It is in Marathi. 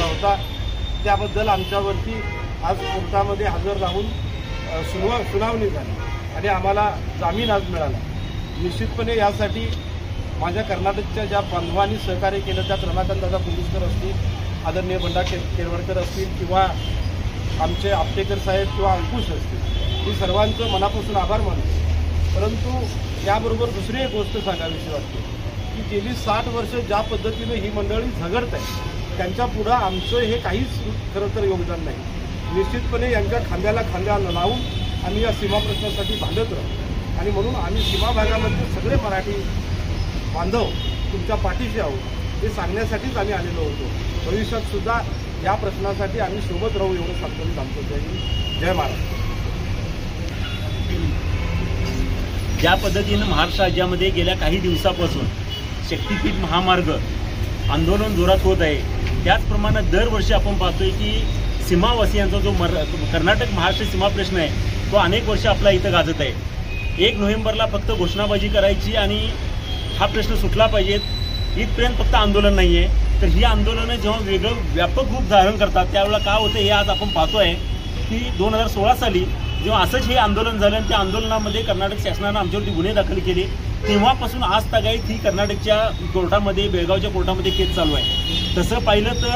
होता, त्याबद्दल आमच्यावरती आज कोर्टामध्ये हजर राहून सुनावणी झाली आणि आम्हाला जामीन आज मिळाला। निश्चितपणे यासाठी माझ्या कर्नाटकच्या ज्या बांधवांनी सहकार्य केलं, त्यात रमाकांतदादा पुलिसकर असतील, आदरणीय बंडा केळवडकर असतील किंवा आमचे आपटेकर साहेब किंवा अंकुश असतील, मी सर्वांचं मनापासून आभार मानतो। परंतु याबरोबर दुसरी एक गोष्ट सांगावीशी वाटते की गेली 60 वर्ष ज्या पद्धतीने ही मंडळी झगडत आहे, त्यांच्या पुढं आमचं हे काहीच खरं तर योगदान नाही। निश्चितपणे यांच्या खांद्याला खांद्या लावून आम्ही या सीमा प्रश्नासाठी भांडत राहू आणि म्हणून आम्ही सीमा भागामध्ये सगळे मराठी बांधव तुमच्या पाठीशी आहोत हे सांगण्यासाठीच आम्ही आलेलो होतो। भविष्यात सुद्धा या प्रश्नासाठी आम्ही सोबत राहू एवढं सांगतो मी सांगतो। जय महाराष्ट्र। ज्या पद्धतीनं महाराष्ट्र राज्यामध्ये गेल्या काही दिवसापासून शक्तीपीठ महामार्ग आंदोलन जोरात होत आहे, त्याचप्रमाणे दरवर्षी आपण पाहतोय की सीमावासियांचा जो कर्नाटक महाराष्ट्र सीमा प्रश्न आहे तो अनेक वर्ष आपला इथं गाजत आहे। 1 नोव्हेंबरला फक्त घोषणाबाजी करायची आणि हा प्रश्न सुटला पाहिजेत इथपर्यंत फक्त आंदोलन नाही आहे, तर ही आंदोलनं जेव्हा वेगळं व्यापक रूप धारण करतात त्यावेळेला काय होतं हे आज आपण पाहतोय की 2016 साली जेव्हा असंच हे आंदोलन झालं आणि त्या आंदोलनामध्ये कर्नाटक शासनानं आमच्यावरती गुन्हे दाखल केले, तेव्हापासून आज तागायत ही कर्नाटकच्या कोर्टामध्ये, बेळगावच्या कोर्टामध्ये केस चालू आहे। तसं पाहिलं तर